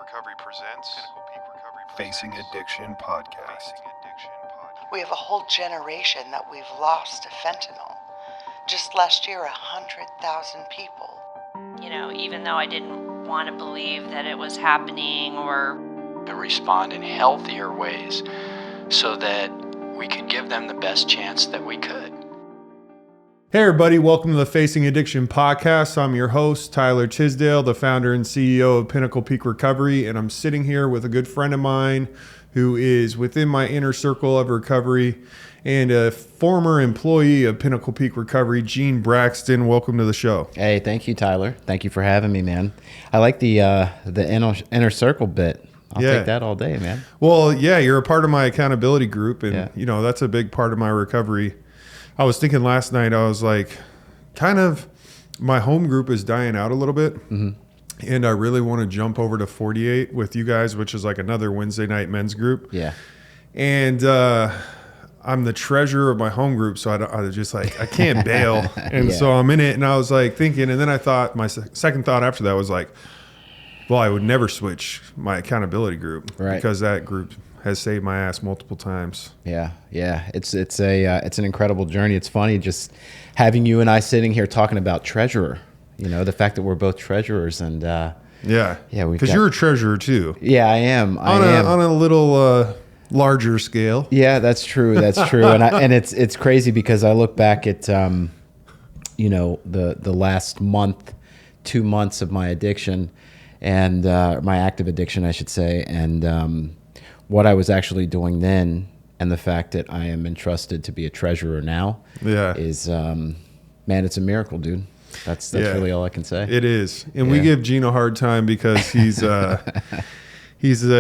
Recovery presents Facing Addiction Podcast. We have a whole generation that we've lost to fentanyl. Just last year, 100,000 people. You know, even though I didn't want to believe that it was happening or to respond in healthier ways so that we could give them the best chance that we could. Hey everybody, welcome to the Facing Addiction Podcast. I'm your host, Tyler Tisdale, the founder and CEO of Pinnacle Peak Recovery, and I'm sitting here with a good friend of mine who is within my inner circle of recovery and a former employee of Pinnacle Peak Recovery, Gene Braxton. Welcome to the show. Hey, thank you, Tyler. Thank you for having me, man. I like the inner circle bit. I'll take that all day, man. Well, yeah, you're a part of my accountability group, and Yeah. you know that's a big part of my recovery. I was thinking last night, I was like, kind of, my home group is dying out a little bit. Mm-hmm. And I really want to jump over to 48 with you guys, which is like another Wednesday night men's group. Yeah. And I'm the treasurer of my home group, so I was just like, I can't bail. And Yeah. so I'm in it, and I was like thinking, and then I thought, my second thought after that was like, well, I would never switch my accountability group. Right. Because that group has saved my ass multiple times. Yeah. It's an incredible journey. It's funny just having you and I sitting here talking about treasurer. You know, the fact that we're both treasurers, and Yeah. Because you're a treasurer too. Yeah, I am. On a little larger scale. Yeah, that's true. And it's crazy because I look back at you know, the last 2 months of my addiction, and my active addiction, I should say, and what I was actually doing then, and the fact that I am entrusted to be a treasurer now, is man, it's a miracle, dude. That's really all I can say. It is, and we give Gene a hard time because he's what's your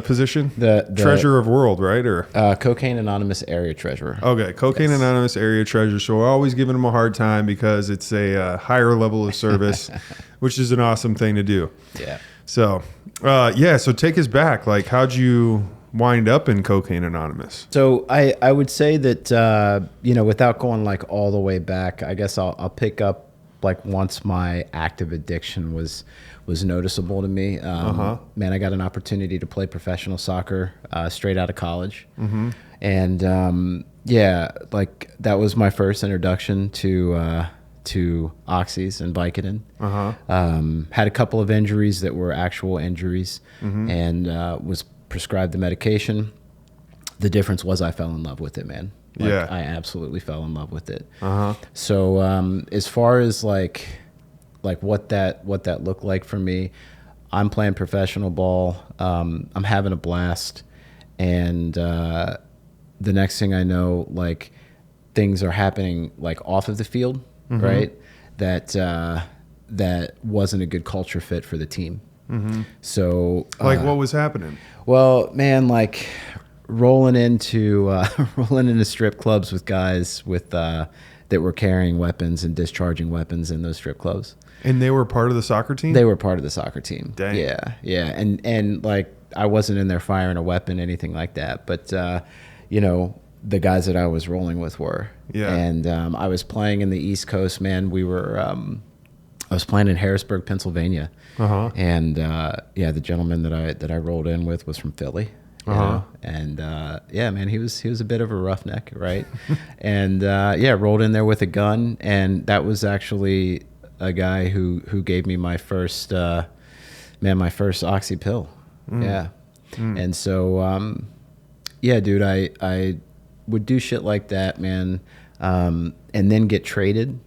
position? The treasurer of world, right? Or Cocaine Anonymous area treasurer. Okay, Cocaine Anonymous area treasurer. So we're always giving him a hard time because it's a higher level of service, which is an awesome thing to do. Yeah. So, so take us back. Like, how'd you wind up in Cocaine Anonymous? So I would say that, you know, without going like all the way back, I guess I'll pick up like once my active addiction was noticeable to me. Man, I got an opportunity to play professional soccer straight out of college. Mm-hmm. And like that was my first introduction to oxys and Vicodin. Had a couple of injuries that were actual injuries, and was prescribed the medication. The difference was I fell in love with it, man. I absolutely fell in love with it. So as far as like what that looked like for me, I'm playing professional ball. I'm having a blast, and the next thing I know, like things are happening like off of the field. Right, that wasn't a good culture fit for the team. So, like, what was happening? Well, man, like rolling into strip clubs with guys that were carrying weapons and discharging weapons in those strip clubs. And they were part of the soccer team? They were part of the soccer team. Dang. Yeah, and like I wasn't in there firing a weapon, anything like that, but you know, the guys that I was rolling with were. Yeah. And I was playing in the East Coast, man. I was playing in Harrisburg, Pennsylvania. And the gentleman that I rolled in with was from Philly. You know? And man, he was a bit of a roughneck, right? And rolled in there with a gun, and that was actually a guy who gave me my first oxy pill. And so dude, I would do shit like that, man, and then get traded,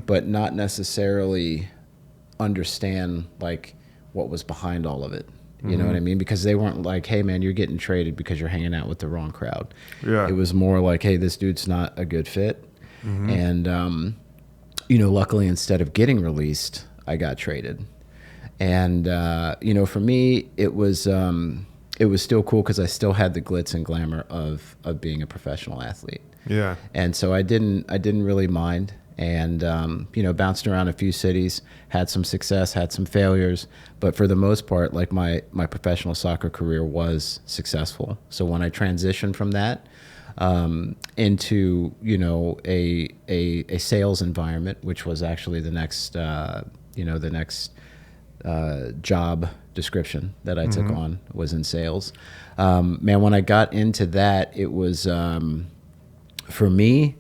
but not necessarily understand like what was behind all of it. You know what I mean? Because they weren't like, hey man, you're getting traded because you're hanging out with the wrong crowd. Yeah. It was more like, hey, this dude's not a good fit. And you know, luckily instead of getting released, I got traded. And you know, for me, it was still cool because I still had the glitz and glamour of being a professional athlete. Yeah. And so I didn't really mind, and you know, bounced around a few cities, had some success, had some failures, but for the most part, like my professional soccer career was successful. So when I transitioned from that into, you know, a sales environment, which was actually the next job description that I took on was in sales. Man, when I got into that, it was, for me,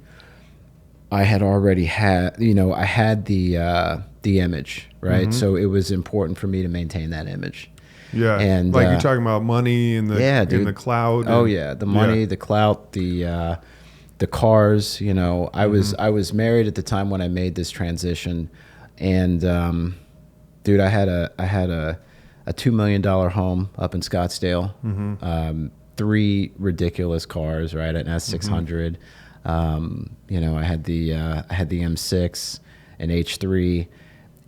I had already had, I had the image, right? So it was important for me to maintain that image. Yeah. And like you're talking about money and the cloud. Oh yeah. The money, the clout, the cars, I was married at the time when I made this transition, and, dude, I had a $2 million home up in Scottsdale, 3 ridiculous cars, right? An S600, I had the M6, an H3,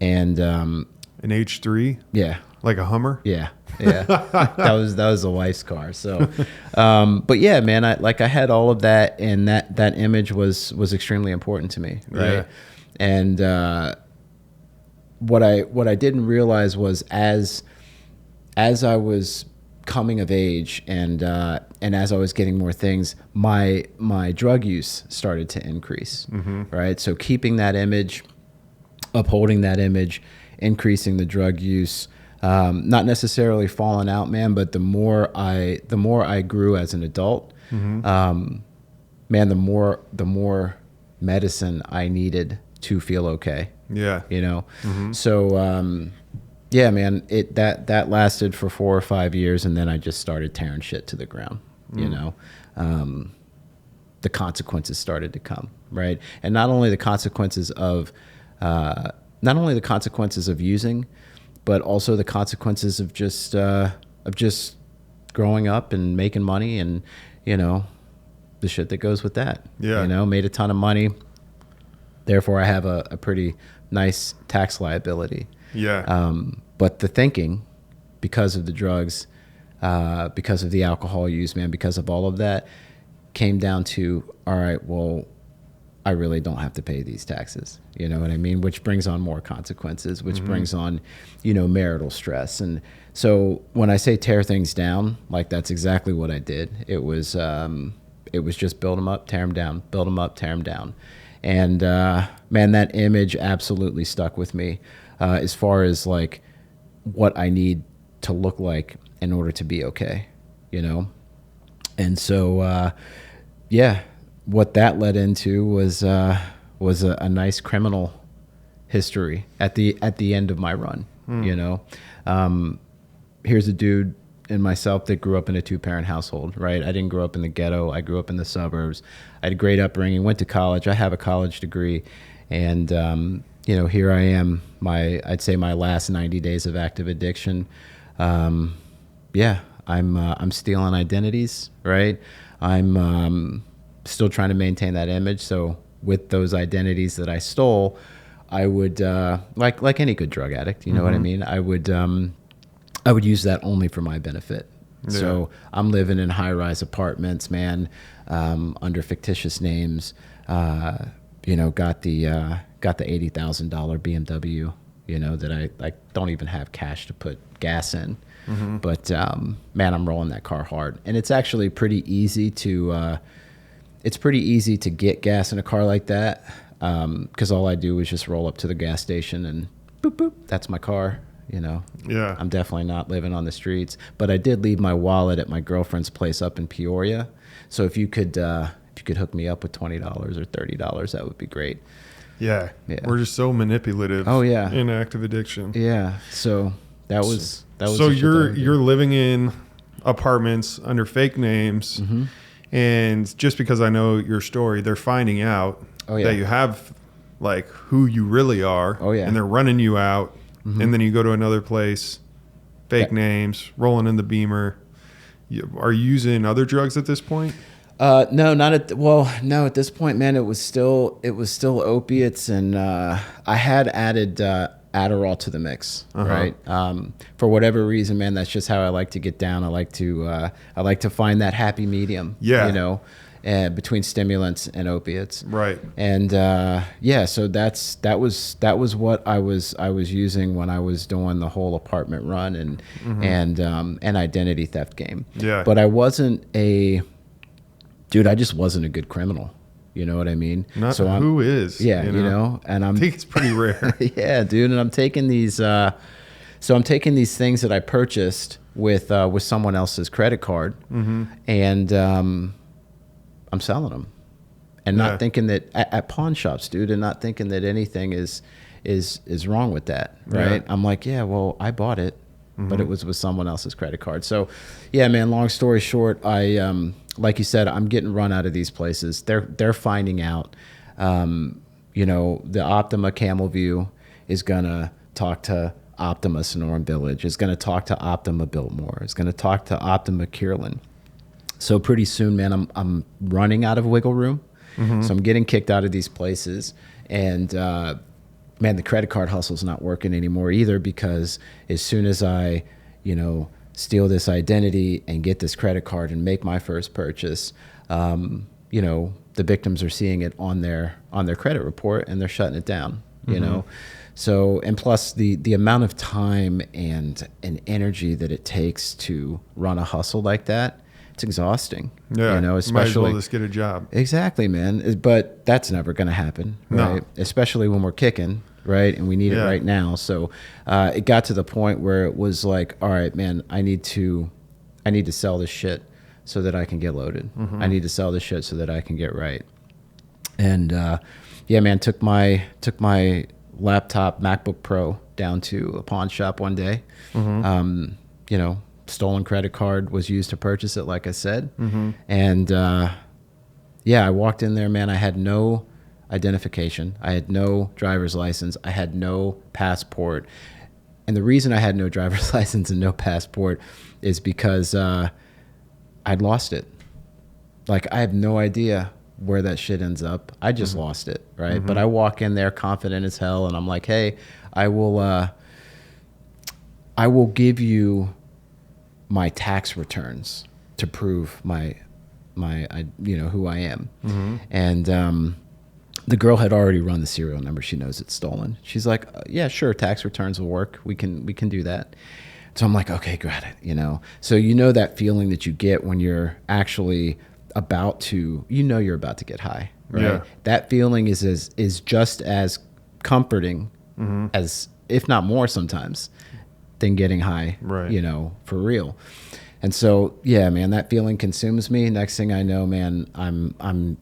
and an H3. Yeah. Like a Hummer? Yeah. that was the wife's car. So, but yeah, man, I had all of that, and that image was extremely important to me, right? Yeah. And what I didn't realize was as I was coming of age and as I was getting more things, my drug use started to increase, right? So keeping that image, upholding that image, increasing the drug use. Not necessarily falling out, man, but the more I grew as an adult, man, the more medicine I needed to feel okay. Yeah. So, yeah, man, that lasted for 4 or 5 years, and then I just started tearing shit to the ground. The consequences started to come, right? And not only the consequences of using, but also the consequences of just growing up and making money, and the shit that goes with that. Yeah. Made a ton of money. Therefore, I have a pretty nice tax liability. Yeah. But the thinking, because of the drugs, because of the alcohol use, man, because of all of that, came down to, all right, well, I really don't have to pay these taxes. You know what I mean? Which brings on more consequences, which brings on, marital stress. And so when I say tear things down, like that's exactly what I did. It was just build them up, tear them down, build them up, tear them down. And, man, that image absolutely stuck with me, as far as like what I need to look like in order to be okay, And so, yeah, what that led into was a nice criminal history at the end of my run. Here's a dude and myself that grew up in a 2-parent household, right? I didn't grow up in the ghetto. I grew up in the suburbs. I had a great upbringing, went to college. I have a college degree, and here I am. I'd say my last 90 days of active addiction. I'm stealing identities, right? I'm still trying to maintain that image. So with those identities that I stole, I would like any good drug addict, you know what I mean? I would use that only for my benefit. Yeah. So I'm living in high-rise apartments, man, under fictitious names. Got the $80,000 BMW, that I don't even have cash to put gas in. But man, I'm rolling that car hard, and it's actually pretty easy to get gas in a car like that, because all I do is just roll up to the gas station and boop boop. That's my car. Yeah. I'm definitely not living on the streets, but I did leave my wallet at my girlfriend's place up in Peoria. So if you could hook me up with $20 or $30, that would be great. Yeah. We're just so manipulative. Oh yeah. In active addiction. Yeah. So that was. So you're living in apartments under fake names, and just because I know your story, they're finding out that you have like who you really are. Oh yeah. And they're running you out, and then you go to another place, fake names, rolling in the Beamer. Are you using other drugs at this point? No, no, at this point, man, it was still opiates, and I had added Adderall to the mix, right? For whatever reason, man, that's just how I like to get down. I like to find that happy medium, between stimulants and opiates, right? And so that was what I was using when I was doing the whole apartment run and identity theft game. Yeah, but I wasn't I just wasn't a good criminal. You know what I mean? Who is? Yeah, and I think it's pretty rare. Yeah, dude. And I'm taking these So I'm taking these things that I purchased with someone else's credit card, and I'm selling them, and not thinking that at pawn shops, dude, and not thinking that anything is wrong with that, right? I'm like, yeah, well, I bought it, but it was with someone else's credit card. So, yeah, man. Long story short, I like you said, I'm getting run out of these places. They're finding out. The Optima Camel View is gonna talk to Optima Sonoran Village. Is gonna talk to Optima Biltmore. Is gonna talk to Optima Kierland. So pretty soon, man, I'm running out of wiggle room. So I'm getting kicked out of these places, and man, the credit card hustle's not working anymore either, because as soon as I, steal this identity and get this credit card and make my first purchase, the victims are seeing it on their credit report, and they're shutting it down, you know? So, and plus the amount of time and energy that it takes to run a hustle like that, it's exhausting. Yeah, especially, might as well just get a job. Exactly, man. But that's never going to happen, right? No. Especially when we're kicking, right? And we need it right now. So it got to the point where it was like, all right, man, I need to sell this shit so that I can get loaded. I need to sell this shit so that I can get right. And yeah, man, took my laptop MacBook Pro down to a pawn shop one day. Stolen credit card was used to purchase it, like I said. And yeah, I walked in there, man. I had no identification. I had no driver's license. I had no passport. And the reason I had no driver's license and no passport is because I'd lost it. Like, I have no idea where that shit ends up. I just lost it, right? But I walk in there confident as hell, and I'm like, hey, I will give you my tax returns to prove my who I am. And the girl had already run the serial number. She knows it's stolen. She's like, yeah, sure, tax returns will work. We can do that. So I'm like, okay, got it. So that feeling that you get when you're actually about to, you're about to get high, right? Yeah. That feeling is just as comforting as, if not more sometimes, than getting high, right? For real. And so, yeah, man, that feeling consumes me. Next thing I know, man, I'm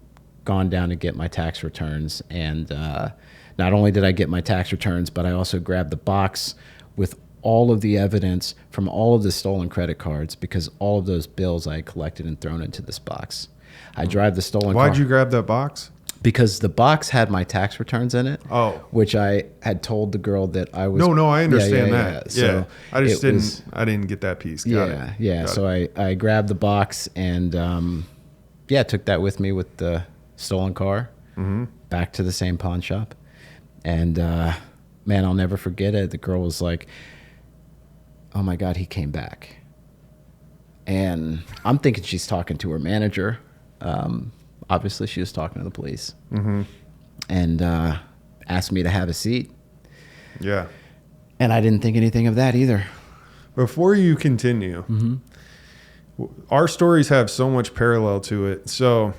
gone down to get my tax returns. And not only did I get my tax returns, but I also grabbed the box with all of the evidence from all of the stolen credit cards, because all of those bills I had collected and thrown into this box. I drive the stolen car. Why'd you grab that box? Because the box had my tax returns in it. Oh. Which I had told the girl that I was. No, I understand that. So I just I didn't get that piece. Got it. So I grabbed the box and took that with me with the stolen car back to the same pawn shop. And man, I'll never forget it. The girl was like, oh my God, he came back. And I'm thinking she's talking to her manager. Obviously, she was talking to the police, and asked me to have a seat. Yeah. And I didn't think anything of that either. Before you continue, our stories have so much parallel to it. So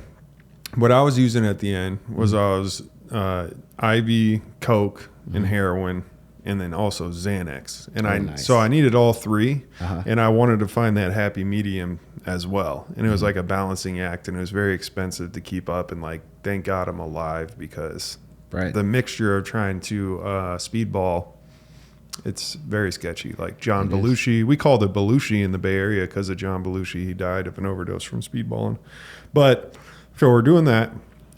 what I was using at the end was I was IV, Coke, and heroin, and then also Xanax. And so I needed all three, and I wanted to find that happy medium as well. And it was like a balancing act, and it was very expensive to keep up. And like, thank God I'm alive, because the mixture of trying to speedball, it's very sketchy. Like John Belushi, we called it Belushi in the Bay Area because of John Belushi. He died of an overdose from speedballing. But so we're doing that,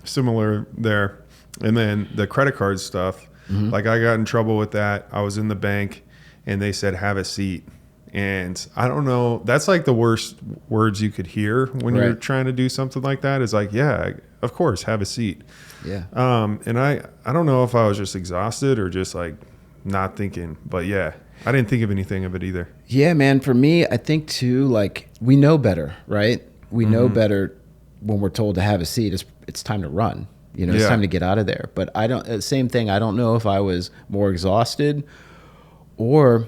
similar there. And then the credit card stuff, like I got in trouble with that. I was in the bank and they said, have a seat. And I don't know, that's like the worst words you could hear when you're trying to do something like that, is like, yeah, of course, have a seat. Yeah. And I don't know if I was just exhausted or just like not thinking, but yeah, I didn't think of anything of it either. Yeah, man. For me, I think too, like, we know better, right? We know better when we're told to have a seat. It's time to run. It's time to get out of there. But same thing. I don't know if I was more exhausted or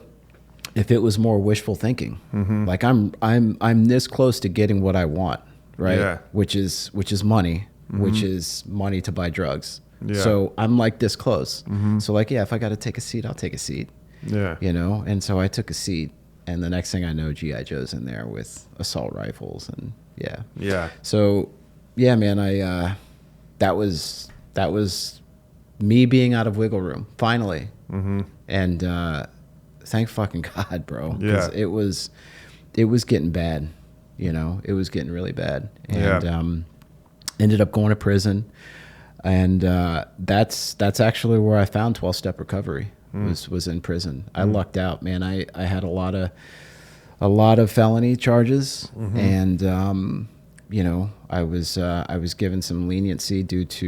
if it was more wishful thinking. Like I'm this close to getting what I want, right? Yeah. Which is money, which is money to buy drugs. Yeah. So I'm like this close. So like, yeah, if I got to take a seat, I'll take a seat. Yeah. You know? And so I took a seat, and the next thing I know, G.I. Joe's in there with assault rifles, and yeah. Yeah. So, yeah, man, that was me being out of wiggle room, finally. Mm-hmm. And thank fucking God, bro. 'Cause Yeah. it was getting bad, you know? It was getting really bad. And ended up going to prison. And that's actually where I found 12-step recovery, was in prison. I lucked out, man. I had a lot of felony charges, and you know, I was given some leniency due to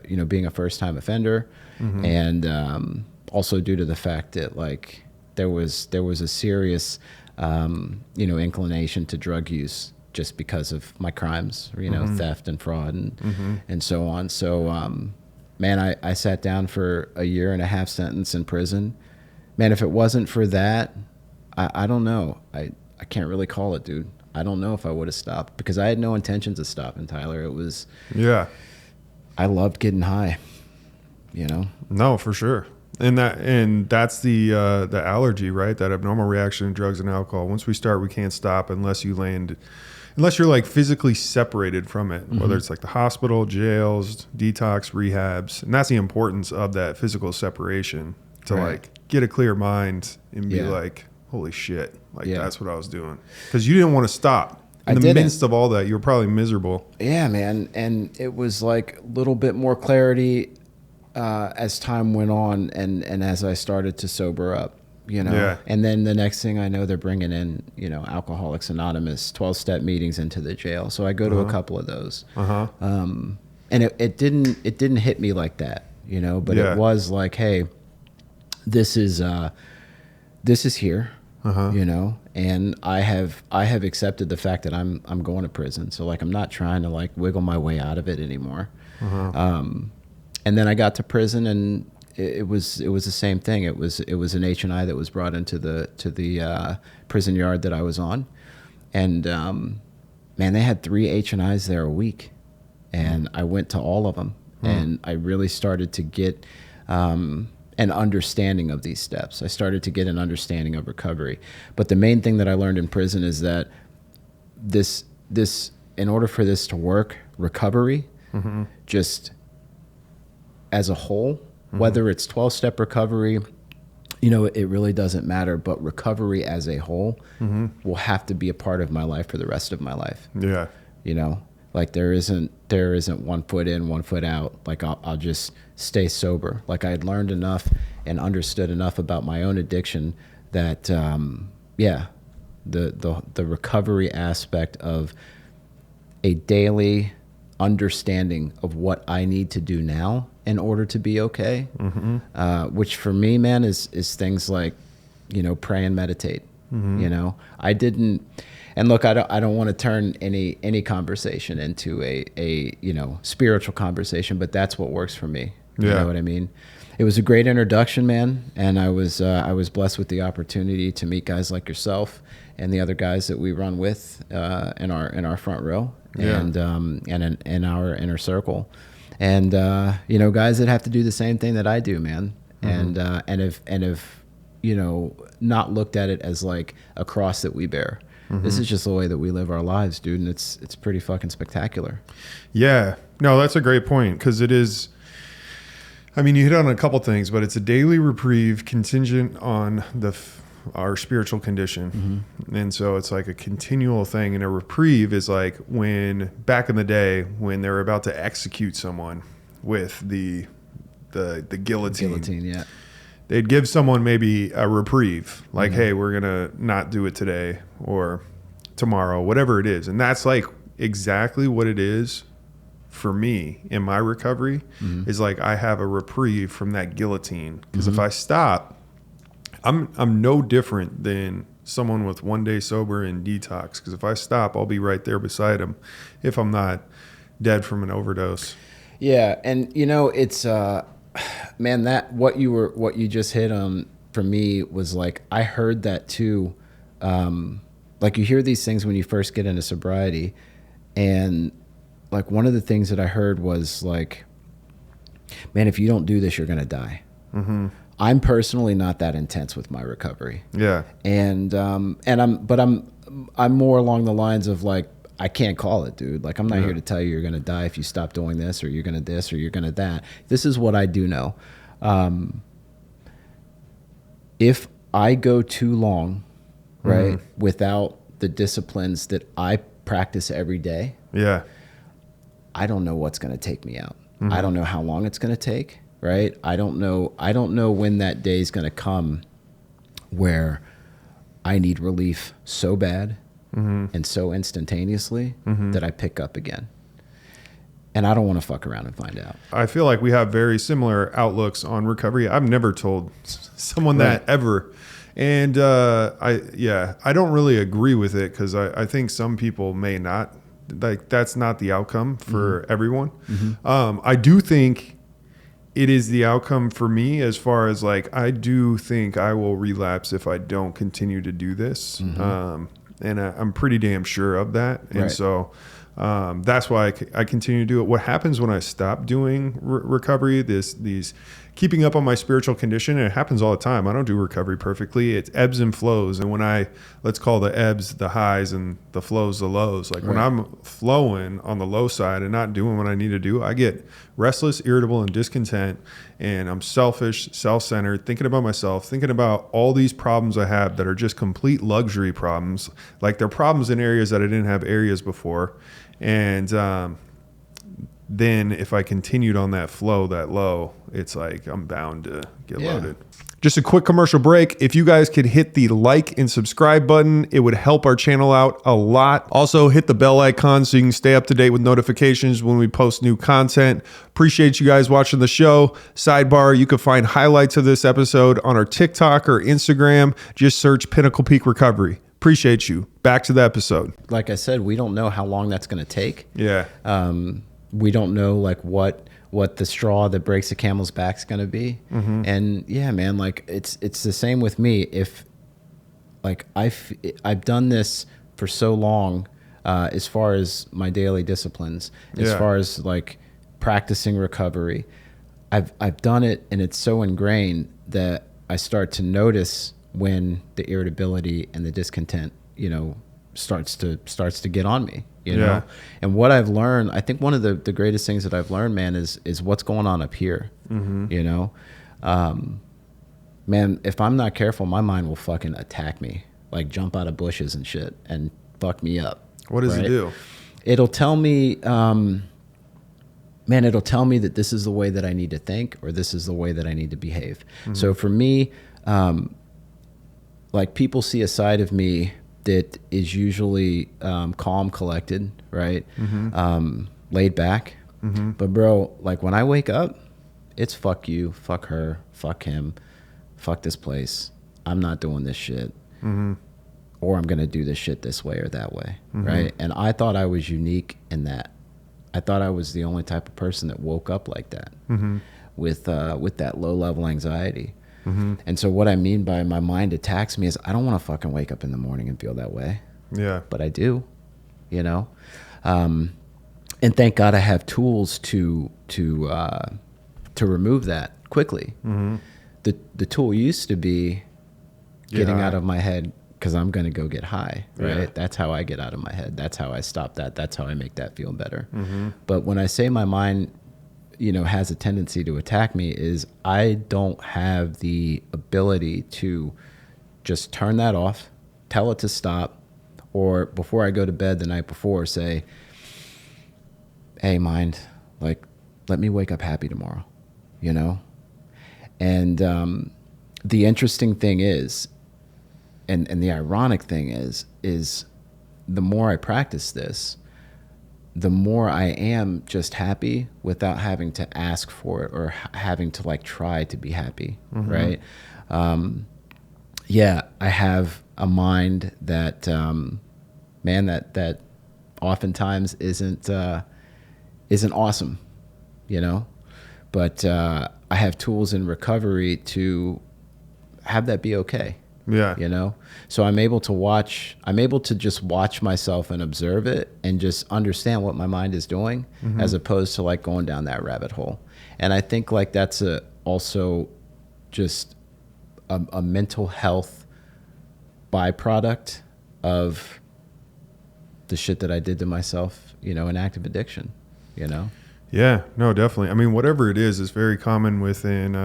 you know, being a first-time offender, and also due to the fact that, like, there was a serious you know, inclination to drug use just because of my crimes, you know, theft and fraud and so on. So, man, I sat down for a 1.5-year sentence in prison. Man, if it wasn't for that, I don't know. I can't really call it, dude. I don't know if I would have stopped, because I had no intentions of stopping, Tyler. It was, I loved getting high, you know? No, for sure. And that's the allergy, right? That abnormal reaction to drugs and alcohol. Once we start, we can't stop unless you're like physically separated from it, whether it's like the hospital, jails, detox, rehabs. And that's the importance of that physical separation, to like get a clear mind and be like, holy shit, like that's what I was doing. Because you didn't want to stop. In the midst of all that, you were probably miserable. Yeah, man. And it was like a little bit more clarity as time went on, and as I started to sober up, you know. Yeah. And then the next thing I know, they're bringing in, you know, Alcoholics Anonymous 12-step meetings into the jail. So I go to a couple of those. And it didn't hit me like that, you know, but it was like, hey, this is here, you know, and I have accepted the fact that I'm going to prison. So, like, I'm not trying to, like, wiggle my way out of it anymore. And then I got to prison, and it was the same thing. It was an H&I that was brought into the prison yard that I was on, and man, they had 3 H&Is there a week, and I went to all of them, and I really started to get an understanding of these steps. I started to get an understanding of recovery. But the main thing that I learned in prison is that this in order for this to work, recovery, just as a whole, whether it's 12-step recovery, you know, it really doesn't matter, but recovery as a whole will have to be a part of my life for the rest of my life. Yeah. You know, like there isn't 1 foot in, 1 foot out. Like I'll just stay sober. Like I had learned enough and understood enough about my own addiction that, the recovery aspect of a daily understanding of what I need to do now in order to be okay, which for me, man, is things like, you know, pray and meditate. You know, I didn't, and look, I don't want to turn any conversation into a you know, spiritual conversation, but that's what works for me. You know what I mean? It was a great introduction, man, and I was blessed with the opportunity to meet guys like yourself and the other guys that we run with in our front row and in our inner circle. And you know, guys that have to do the same thing that I do, man, and if you know, not looked at it as like a cross that we bear. This is just the way that we live our lives, dude, and it's pretty fucking spectacular. Yeah, no, that's a great point, because it is. I mean, you hit on a couple things, but it's a daily reprieve contingent on our spiritual condition. And so it's like a continual thing. And a reprieve is like when back in the day when they were about to execute someone with the guillotine. They'd give someone maybe a reprieve, like, hey, we're going to not do it today or tomorrow, whatever it is. And that's like exactly what it is for me in my recovery, is like I have a reprieve from that guillotine. Because if I stop, I'm no different than someone with 1 day sober and detox. Because if I stop, I'll be right there beside him if I'm not dead from an overdose. Yeah, and you know, it's man, that what you just hit on for me was like, I heard that too. Like you hear these things when you first get into sobriety, and like one of the things that I heard was like, man, if you don't do this, you're gonna die. I'm personally not that intense with my recovery. Yeah. And I'm more along the lines of like, I can't call it, dude. Like, I'm not here to tell you you're going to die if you stop doing this, or you're going to this, or you're going to that. This is what I do know. If I go too long, right, without the disciplines that I practice every day, I don't know what's going to take me out. I don't know how long it's going to take, right? I don't know when that day is going to come where I need relief so bad and so instantaneously that I pick up again. And I don't want to fuck around and find out. I feel like we have very similar outlooks on recovery. I've never told someone that ever. And I don't really agree with it, because I think some people may not. Like, that's not the outcome for everyone. I do think it is the outcome for me, as far as like, I do think I will relapse if I don't continue to do this. And I'm pretty damn sure of that. And so that's why I continue to do it. What happens when I stop doing recovery, these keeping up on my spiritual condition, and it happens all the time. I don't do recovery perfectly. It ebbs and flows. And when let's call the ebbs the highs and the flows the lows. Like when I'm flowing on the low side and not doing what I need to do, I get restless, irritable, and discontent. And I'm selfish, self-centered, thinking about myself, thinking about all these problems I have that are just complete luxury problems. Like, they're problems in areas that I didn't have areas before. And then if I continued on that flow, that low, it's like I'm bound to get loaded. Just a quick commercial break. If you guys could hit the like and subscribe button, it would help our channel out a lot. Also, hit the bell icon so you can stay up to date with notifications when we post new content. Appreciate you guys watching the show. Sidebar, you can find highlights of this episode on our TikTok or Instagram. Just search Pinnacle Peak Recovery. Appreciate you. Back to the episode. Like I said, we don't know how long that's going to take. Yeah. We don't know like what the straw that breaks the camel's back is going to be. And yeah, man, like it's the same with me. If like I've done this for so long, as far as my daily disciplines, as far as like practicing recovery, I've done it, and it's so ingrained that I start to notice when the irritability and the discontent, starts to get on me. And what I've learned, I think one of the greatest things that I've learned, man, is what's going on up here. Man, if I'm not careful, my mind will fucking attack me, like jump out of bushes and shit and fuck me up. What does it do? It'll tell me, it'll tell me that this is the way that I need to think, or this is the way that I need to behave. So for me, like, people see a side of me that is usually calm, collected, right? Laid back. But bro, like when I wake up, it's fuck you, fuck her, fuck him, fuck this place. I'm not doing this shit. Or I'm going to do this shit this way or that way, right? And I thought I was unique in that. I thought I was the only type of person that woke up like that, with that low-level anxiety. And so what I mean by my mind attacks me is I don't want to fucking wake up in the morning and feel that way. Yeah. But I do, and thank God I have tools to remove that quickly. The tool used to be getting out of my head, because I'm going to go get high, right? That's how I get out of my head. That's how I stop that. That's how I make that feel better. But when I say my mind has a tendency to attack me, is I don't have the ability to just turn that off, tell it to stop, or before I go to bed the night before, say, hey, mind, like, let me wake up happy tomorrow, And the interesting thing is, and the ironic thing is the more I practice this, the more I am just happy without having to ask for it or having to like try to be happy, right? I have a mind that, that oftentimes isn't awesome, but I have tools in recovery to have that be okay. So I'm able to just watch myself and observe it and just understand what my mind is doing, as opposed to like going down that rabbit hole. And I think like that's also just a mental health byproduct of the shit that I did to myself, you know, in active addiction, you know? Yeah, no, definitely. I mean, whatever it is very common within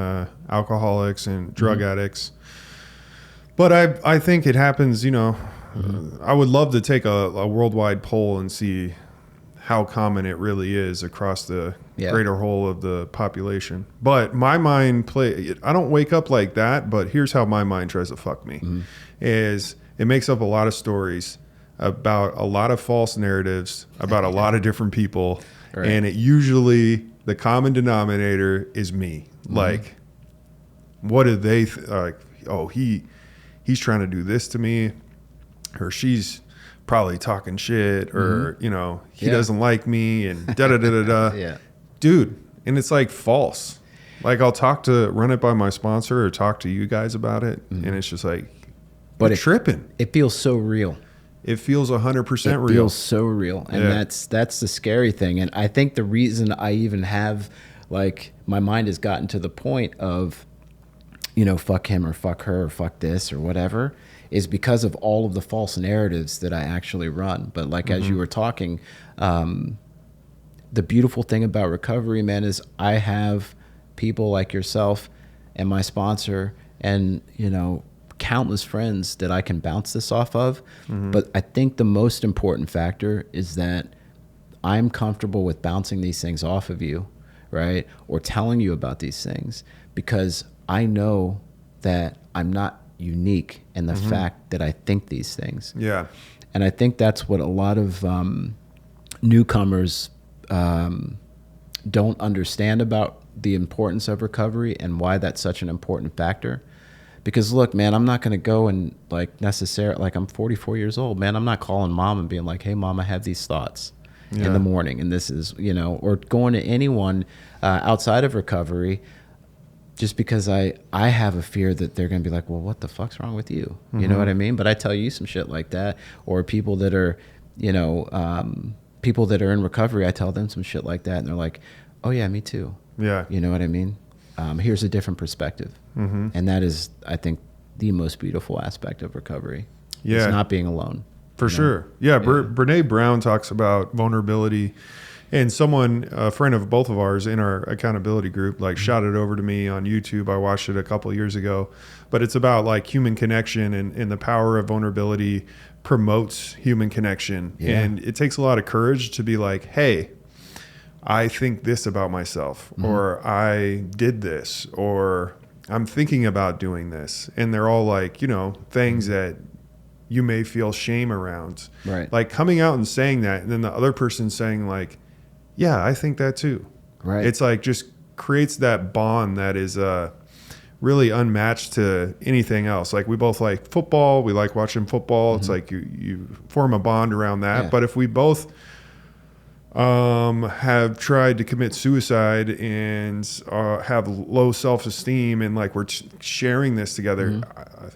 alcoholics and drug addicts. But I think it happens, you know, I would love to take a worldwide poll and see how common it really is across the greater whole of the population. But my mind I don't wake up like that, but here's how my mind tries to fuck me. Is it makes up a lot of stories about a lot of false narratives about a lot of different people. Right. And it usually, the common denominator is me. Like, what do they like? Oh, he's trying to do this to me, or she's probably talking shit, or you know, he doesn't like me, and da da da da da. Yeah, dude. And it's like false. Like, I'll run it by my sponsor or talk to you guys about it, and it's just like, but tripping. It feels so real. It feels 100% real. It feels so real. And that's the scary thing. And I think the reason I even have, like, my mind has gotten to the point of, you know, fuck him or fuck her or fuck this or whatever, is because of all of the false narratives that I actually run. But like, as you were talking, the beautiful thing about recovery, man, is I have people like yourself and my sponsor and, you know, countless friends that I can bounce this off of. But I think the most important factor is that I'm comfortable with bouncing these things off of you, right? Or telling you about these things, because I know that I'm not unique in the fact that I think these things. Yeah. And I think that's what a lot of newcomers don't understand about the importance of recovery and why that's such an important factor. Because look, man, I'm not going to go and like necessarily, like, I'm 44 years old, man. I'm not calling mom and being like, hey, mom, I have these thoughts in the morning. And this is, you know, or going to anyone outside of recovery, just because I have a fear that they're going to be like, well, what the fuck's wrong with you? You know what I mean? But I tell you some shit like that, or people that are, you know, people that are in recovery, I tell them some shit like that. And they're like, oh yeah, me too. Yeah. You know what I mean? Here's a different perspective. And that is, I think, the most beautiful aspect of recovery. Yeah. It's not being alone. For sure. Yeah. Brene Brown talks about vulnerability, and a friend of both of ours in our accountability group, like shot it over to me on YouTube. I watched it a couple of years ago, but it's about like human connection, and the power of vulnerability promotes human connection. Yeah. And it takes a lot of courage to be like, hey, I think this about myself, or I did this, or I'm thinking about doing this. And they're all like, you know, things that you may feel shame around. Right. Like coming out and saying that, and then the other person saying like, yeah, I think that too. Right. It's like just creates that bond that is really unmatched to anything else. Like we both like football. We like watching football. It's like you form a bond around that. Yeah. But if we both have tried to commit suicide and have low self-esteem, and like we're sharing this together,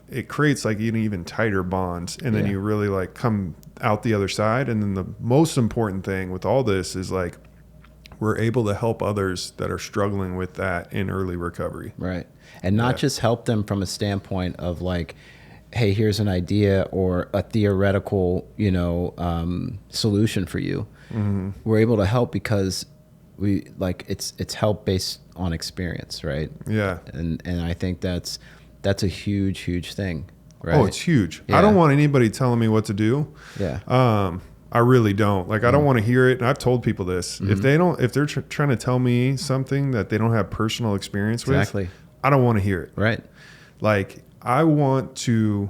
it creates like an even tighter bond. And then you really like come out the other side. And then the most important thing with all this is like we're able to help others that are struggling with that in early recovery. Right. And not just help them from a standpoint of like, hey, here's an idea or a theoretical, you know, solution for you. We're able to help because we like it's help based on experience, right? Yeah. And I think that's a huge thing, right? Oh, it's huge. Yeah. I don't want anybody telling me what to do. Yeah. I really don't. Like I don't want to hear it. And I've told people this. If they're trying to tell me something that they don't have personal experience with, I don't want to hear it. Right. Like I want to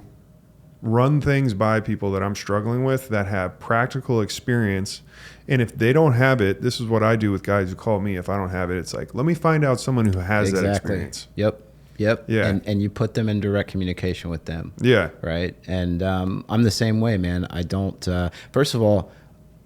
run things by people that I'm struggling with that have practical experience. And if they don't have it, this is what I do with guys who call me. If I don't have it, it's like, let me find out someone who has that experience. Yep. Yeah. And you put them in direct communication with them. Yeah. Right. And I'm the same way, man. I don't, first of all,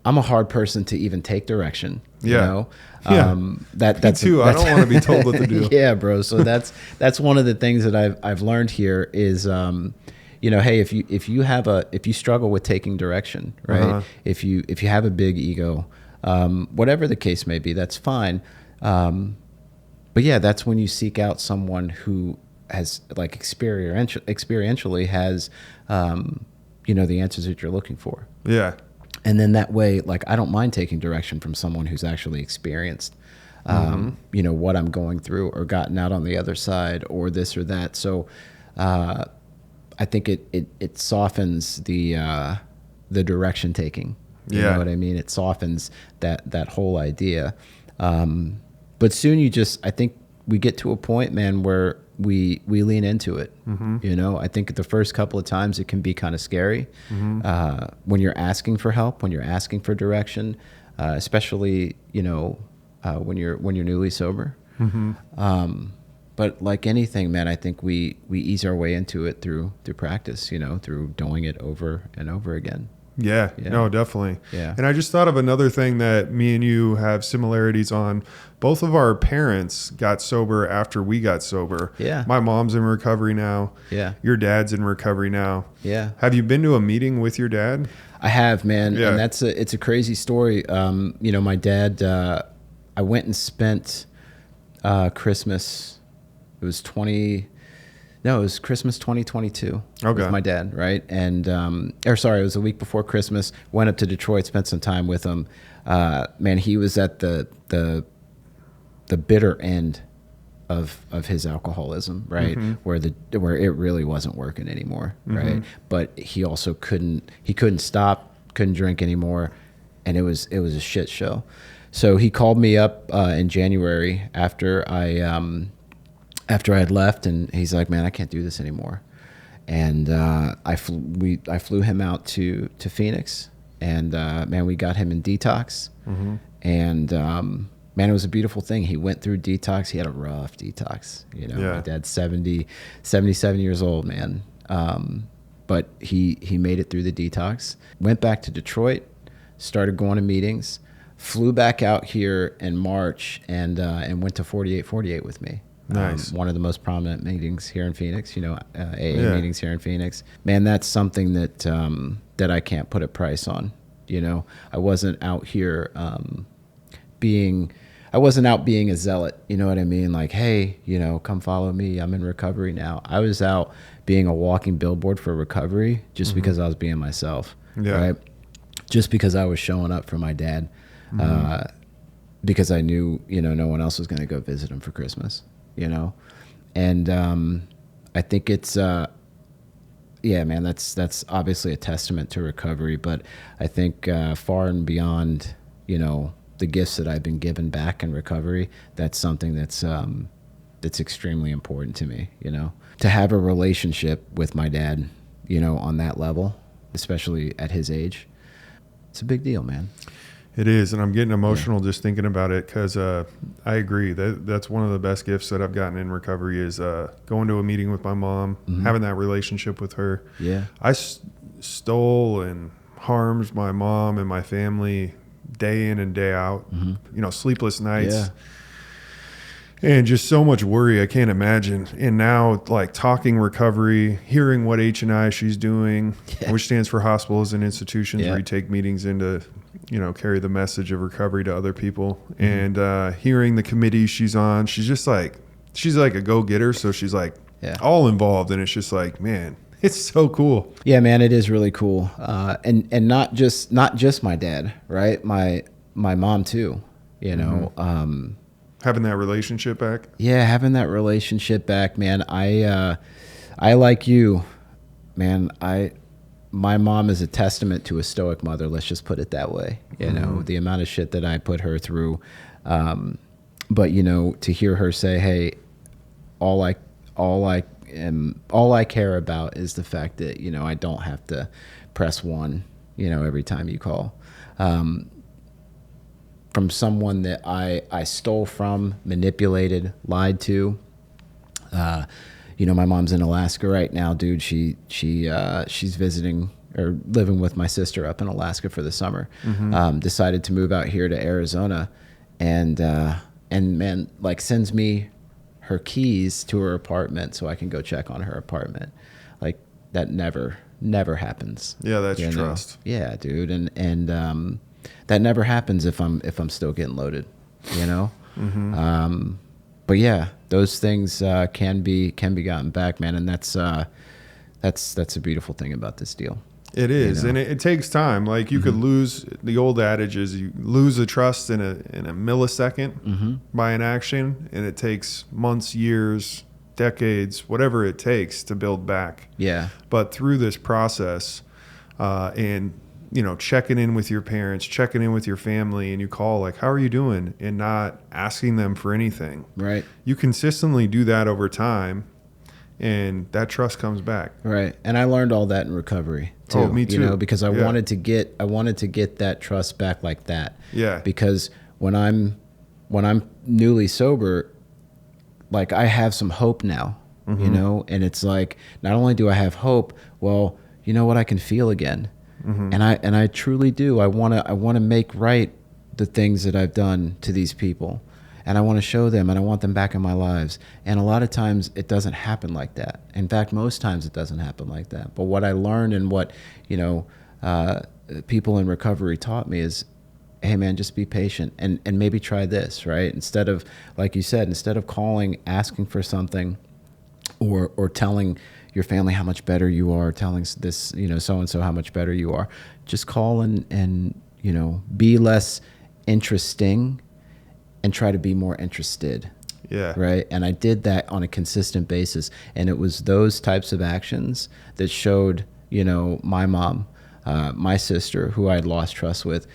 I'm a hard person to even take direction. You know? That's me too. I don't want to be told what to do. Yeah, bro. So that's one of the things that I've learned here is, you know, hey, if you struggle with taking direction, right? If you have a big ego, whatever the case may be, that's fine. But yeah, that's when you seek out someone who like experientially has, the answers that you're looking for. Yeah. And then that way, like, I don't mind taking direction from someone who's actually experienced, what I'm going through or gotten out on the other side or this or that. So I think it softens the direction taking. You know what I mean? It softens that whole idea. But soon I think we get to a point, man, where we lean into it. I think the first couple of times it can be kind of scary when you're asking for help, when you're asking for direction, especially when you're newly sober. But like anything, man, I think we ease our way into it through practice, through doing it over and over again. Yeah, no, definitely. Yeah. And I just thought of another thing that me and you have similarities on. Both of our parents got sober after we got sober. Yeah. My mom's in recovery now. Yeah. Your dad's in recovery now. Yeah. Have you been to a meeting with your dad? I have, man. Yeah. And it's a crazy story. My dad, I went and spent Christmas. It was Christmas 2022 with my dad, right? And it was a week before Christmas. Went up to Detroit, spent some time with him. Man, he was at the bitter end of his alcoholism, right? Where it really wasn't working anymore, right? But he also couldn't stop, couldn't drink anymore, and it was a shit show. So he called me up in January after I had left, and he's like, "Man, I can't do this anymore." And I flew him out to Phoenix, and man, we got him in detox, and man, it was a beautiful thing. He went through detox. He had a rough detox. My dad's 77 years old, man. But he made it through the detox. Went back to Detroit, started going to meetings, flew back out here in March, and went to 4848 with me. Nice. One of the most prominent meetings here in Phoenix, AA meetings here in Phoenix. Man, that's something that I can't put a price on. I wasn't out here being a zealot. You know what I mean? Like, hey, come follow me. I'm in recovery now. I was out being a walking billboard for recovery just because I was being myself. Yeah. Right? Just because I was showing up for my dad. Because I knew, no one else was going to go visit him for Christmas. And I think it's man, that's obviously a testament to recovery, but I think far and beyond the gifts that I've been given back in recovery, that's something that's extremely important to me. To have a relationship with my dad on that level, especially at his age, it's a big deal, man. It is, and I'm getting emotional just thinking about it because I agree that's one of the best gifts that I've gotten in recovery is going to a meeting with my mom, having that relationship with her. Yeah, I stole and harmed my mom and my family day in and day out. Sleepless nights, and just so much worry I can't imagine. And now, like talking recovery, hearing what H&I she's doing, which stands for hospitals and institutions, where you take meetings into carry the message of recovery to other people, and hearing the committee she's on, she's like a go-getter, so she's like all involved, and it's just like, man, it's so cool. Yeah, man, it is really cool. And not just my dad, right? My mom too, having that relationship back. Yeah, having that relationship back, man. I like you, man. My mom is a testament to a stoic mother. Let's just put it that way. The amount of shit that I put her through. But to hear her say, "Hey, all I care about is the fact that I don't have to press one, every time you call." From someone that I stole from, manipulated, lied to. My mom's in Alaska right now, dude. She's visiting or living with my sister up in Alaska for the summer. Decided to move out here to Arizona, and man, like sends me her keys to her apartment so I can go check on her apartment. Like that never happens. Yeah, that's trust. Yeah, dude, and that never happens if I'm still getting loaded. But yeah, those things can be gotten back, man. And that's a beautiful thing about this deal. It is, and it takes time. Like you could lose, the old adage is you lose the trust in a millisecond by an action, and it takes months, years, decades, whatever it takes to build back. Yeah. But through this process, and checking in with your parents, checking in with your family, and you call like, how are you doing? And not asking them for anything. Right. You consistently do that over time, and that trust comes back. Right. And I learned all that in recovery too. Oh, me too. Because I wanted to get that trust back like that. Yeah. Because when I'm newly sober, like I have some hope now, and it's like, not only do I have hope, well, you know what, I can feel again. And I truly do. I want to make right the things that I've done to these people. And I want to show them, and I want them back in my lives. And a lot of times it doesn't happen like that. In fact, most times it doesn't happen like that. But what I learned and what, people in recovery taught me is, hey man, just be patient and maybe try this, right? Instead of, like you said, instead of calling, asking for something or telling your family how much better you are, telling this, so-and-so how much better you are, just call and be less interesting and try to be more interested. Yeah. Right. And I did that on a consistent basis. And it was those types of actions that showed, my mom, my sister, who I had lost trust with,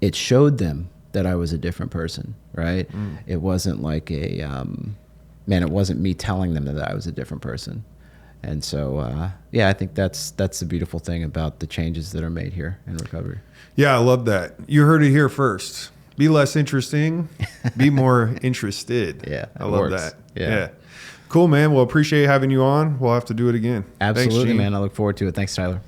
it showed them that I was a different person. Right. It wasn't like it wasn't me telling them that I was a different person. And so, I think that's the beautiful thing about the changes that are made here in recovery. Yeah, I love that. You heard it here first. Be less interesting, be more interested. Yeah, I love works. that. Yeah. Cool, man. Well, appreciate having you on. We'll have to do it again. Absolutely, Thanks, Gene. man. I look forward to it. Thanks, Tyler.